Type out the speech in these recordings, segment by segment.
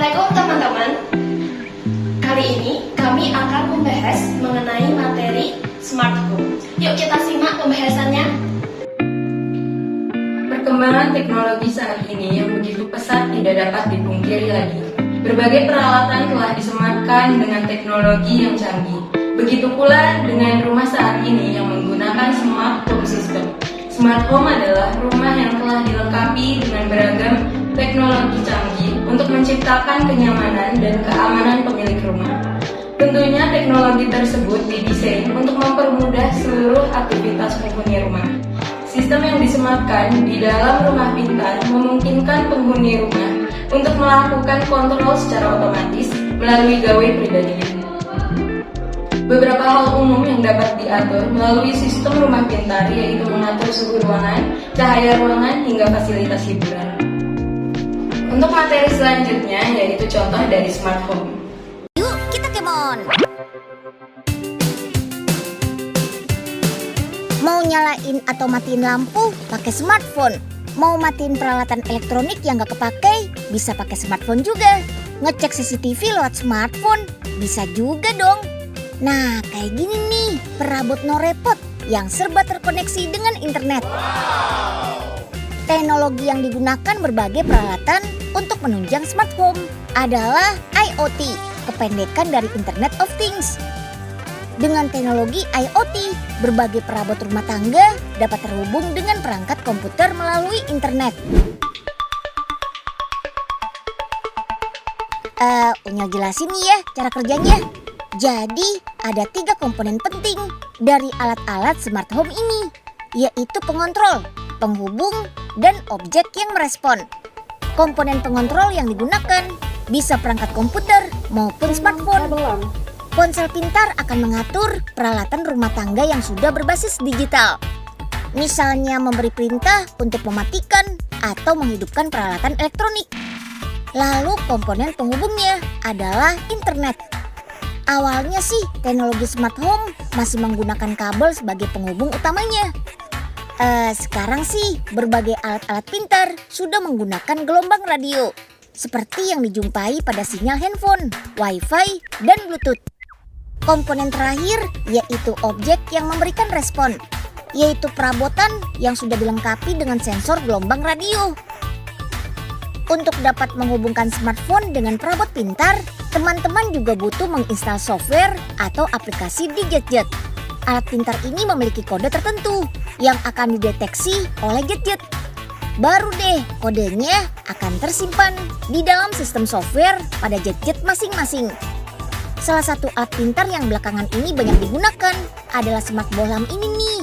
Assalamualaikum teman-teman. Kali ini kami akan membahas mengenai materi smart home. Yuk kita simak pembahasannya. Perkembangan teknologi saat ini yang begitu pesat tidak dapat dipungkiri lagi. Berbagai peralatan telah disematkan dengan teknologi yang canggih. Begitu pula dengan rumah saat ini yang menggunakan smart home system. Smart home adalah rumah yang telah dilengkapi dengan beragam teknologi canggih untuk menciptakan kenyamanan dan keamanan pemilik rumah. Tentunya teknologi tersebut didesain untuk mempermudah seluruh aktivitas penghuni rumah. Sistem yang disematkan di dalam rumah pintar memungkinkan penghuni rumah untuk melakukan kontrol secara otomatis melalui gawai pribadinya. Beberapa hal umum yang dapat diatur melalui sistem rumah pintar yaitu mengatur suhu ruangan, cahaya ruangan, hingga fasilitas hiburan. Untuk materi selanjutnya yaitu contoh dari smart home. Yuk kita kemon. Mau nyalain atau matiin lampu pakai smartphone. Mau matiin peralatan elektronik yang gak kepakai bisa pakai smartphone juga. Ngecek CCTV lewat smartphone bisa juga dong. Nah kayak gini nih perabot no repot yang serba terkoneksi dengan internet. Teknologi yang digunakan berbagai peralatan untuk menunjang smart home adalah IoT, kependekan dari Internet of Things. Dengan teknologi IoT, berbagai perabot rumah tangga dapat terhubung dengan perangkat komputer melalui internet. Unyil jelasin nih ya cara kerjanya. Jadi, ada 3 komponen penting dari alat-alat smart home ini, yaitu pengontrol, penghubung, dan objek yang merespon. Komponen pengontrol yang digunakan bisa perangkat komputer maupun smartphone. Ponsel pintar akan mengatur peralatan rumah tangga yang sudah berbasis digital. Misalnya memberi perintah untuk mematikan atau menghidupkan peralatan elektronik. Lalu komponen penghubungnya adalah internet. Awalnya sih teknologi smart home masih menggunakan kabel sebagai penghubung utamanya. Sekarang sih berbagai alat-alat pintar sudah menggunakan gelombang radio seperti yang dijumpai pada sinyal handphone, wifi, dan bluetooth. Komponen terakhir yaitu objek yang memberikan respon, yaitu perabotan yang sudah dilengkapi dengan sensor gelombang radio. Untuk dapat menghubungkan smartphone dengan perabot pintar, teman-teman juga butuh menginstal software atau aplikasi di gadget. Alat pintar ini memiliki kode tertentu yang akan dideteksi oleh gadget. Baru deh kodenya akan tersimpan di dalam sistem software pada gadget masing-masing. Salah satu alat pintar yang belakangan ini banyak digunakan adalah smart bohlam ini nih.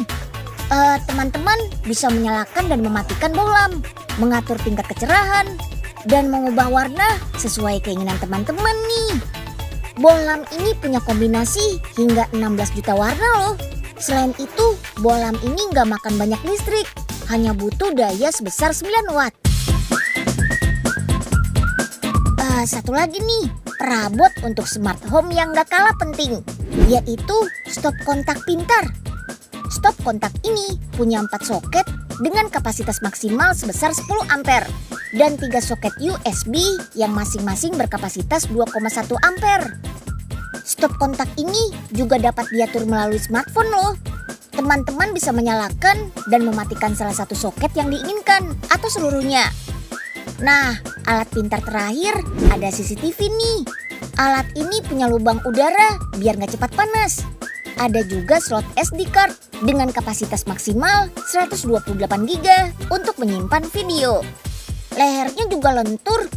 Teman-teman bisa menyalakan dan mematikan bohlam, mengatur tingkat kecerahan, dan mengubah warna sesuai keinginan teman-teman nih. Bohlam ini punya kombinasi hingga 16 juta warna loh. Selain itu, bohlam ini nggak makan banyak listrik, hanya butuh daya sebesar 9 watt. Satu lagi nih, perabot untuk smart home yang nggak kalah penting, yaitu stop kontak pintar. Stop kontak ini punya 4 soket dengan kapasitas maksimal sebesar 10 ampere dan 3 soket USB yang masing-masing berkapasitas 2,1 ampere. Stop kontak ini juga dapat diatur melalui smartphone loh. Teman-teman bisa menyalakan dan mematikan salah satu soket yang diinginkan atau seluruhnya. Nah, alat pintar terakhir ada CCTV nih. Alat ini punya lubang udara biar nggak cepat panas. Ada juga slot SD card dengan kapasitas maksimal 128 GB untuk menyimpan video. Lehernya juga lentur,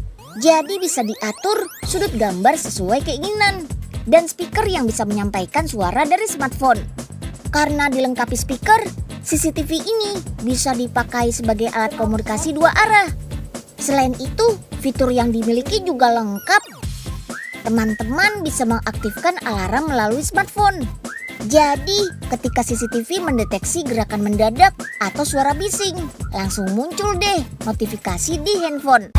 jadi bisa diatur sudut gambar sesuai keinginan. Dan speaker yang bisa menyampaikan suara dari smartphone. Karena dilengkapi speaker, CCTV ini bisa dipakai sebagai alat komunikasi 2 arah. Selain itu, fitur yang dimiliki juga lengkap. Teman-teman bisa mengaktifkan alarm melalui smartphone. Jadi, ketika CCTV mendeteksi gerakan mendadak atau suara bising, langsung muncul deh notifikasi di handphone.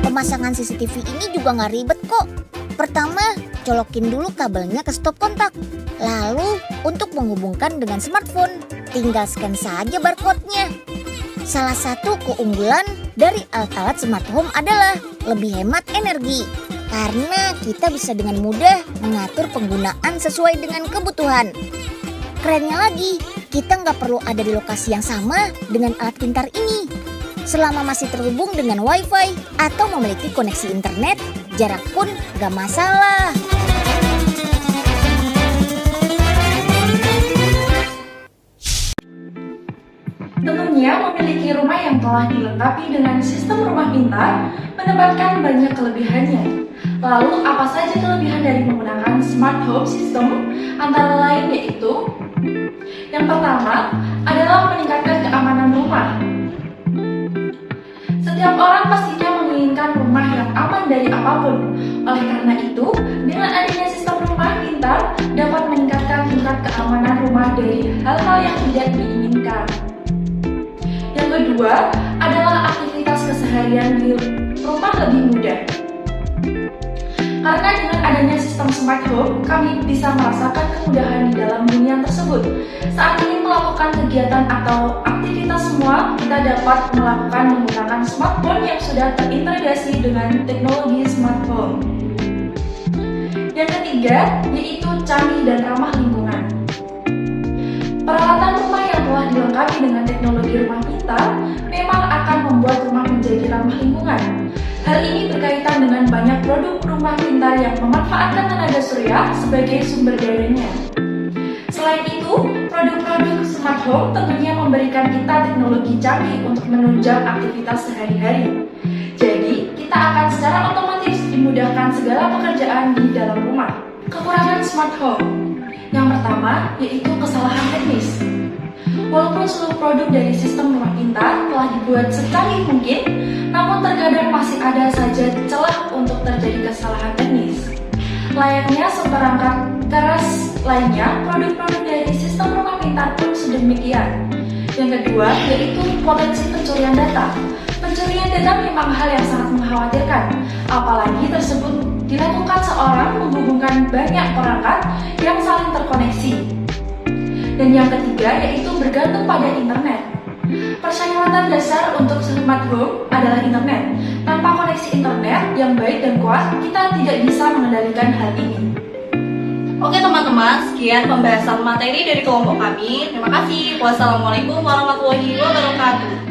Pemasangan CCTV ini juga nggak ribet kok. Pertama, colokin dulu kabelnya ke stop kontak. Lalu, untuk menghubungkan dengan smartphone, tinggal scan saja barcode-nya. Salah satu keunggulan dari alat-alat smart home adalah lebih hemat energi. Karena kita bisa dengan mudah mengatur penggunaan sesuai dengan kebutuhan. Kerennya lagi, kita nggak perlu ada di lokasi yang sama dengan alat pintar ini. Selama masih terhubung dengan Wi-Fi atau memiliki koneksi internet, jarak pun nggak masalah. Tentunya memiliki rumah yang telah dilengkapi dengan sistem rumah pintar menempatkan banyak kelebihannya. Lalu apa saja kelebihan dari menggunakan smart home system? Antara lain yaitu yang pertama adalah meningkatkan keamanan rumah. Setiap orang pastinya menginginkan rumah yang aman dari apapun. Oleh karena itu, dengan adanya sistem rumah pintar dapat meningkatkan tingkat keamanan rumah dari hal-hal yang tidak diinginkan. Yang kedua adalah aktivitas keseharian di rumah lebih mudah. Karena dengan adanya sistem smart home, kami bisa merasakan kemudahan di dalam hunian tersebut. Saat ingin melakukan kegiatan atau aktivitas semua, kita dapat melakukan menggunakan smartphone yang sudah terintegrasi dengan teknologi smart home. Yang ketiga, yaitu canggih dan ramah lingkungan. Peralatan rumah yang telah dilengkapi dengan teknologi rumah pintar memang akan membuat rumah menjadi ramah lingkungan. Hal ini berkaitan dengan banyak produk rumah pintar yang memanfaatkan tenaga surya sebagai sumber dayanya. Selain itu, produk-produk smart home tentunya memberikan kita teknologi canggih untuk menunjang aktivitas sehari-hari. Jadi, kita akan secara otomatis dimudahkan segala pekerjaan di dalam rumah. Kekurangan smart home. Yang pertama, yaitu kesalahan teknis. Walaupun seluruh produk dari sistem rumah pintar telah dibuat secanggih mungkin, namun terkadang masih ada saja celah untuk terjadi kesalahan teknis. Layaknya seperangkat keras lainnya, produk-produk dari sistem rumah pintar pun sedemikian. Yang kedua, yaitu potensi pencurian data. Pencurian data memang hal yang sangat mengkhawatirkan, apalagi tersebut dilakukan seorang menghubungkan banyak perangkat yang saling terkoneksi. Dan yang ketiga yaitu bergantung pada internet. Persyaratan dasar untuk smart home adalah internet. Tanpa koneksi internet yang baik dan kuat, kita tidak bisa mengendalikan hal ini. Oke teman-teman, sekian pembahasan materi dari kelompok kami. Terima kasih. Wassalamualaikum warahmatullahi wabarakatuh.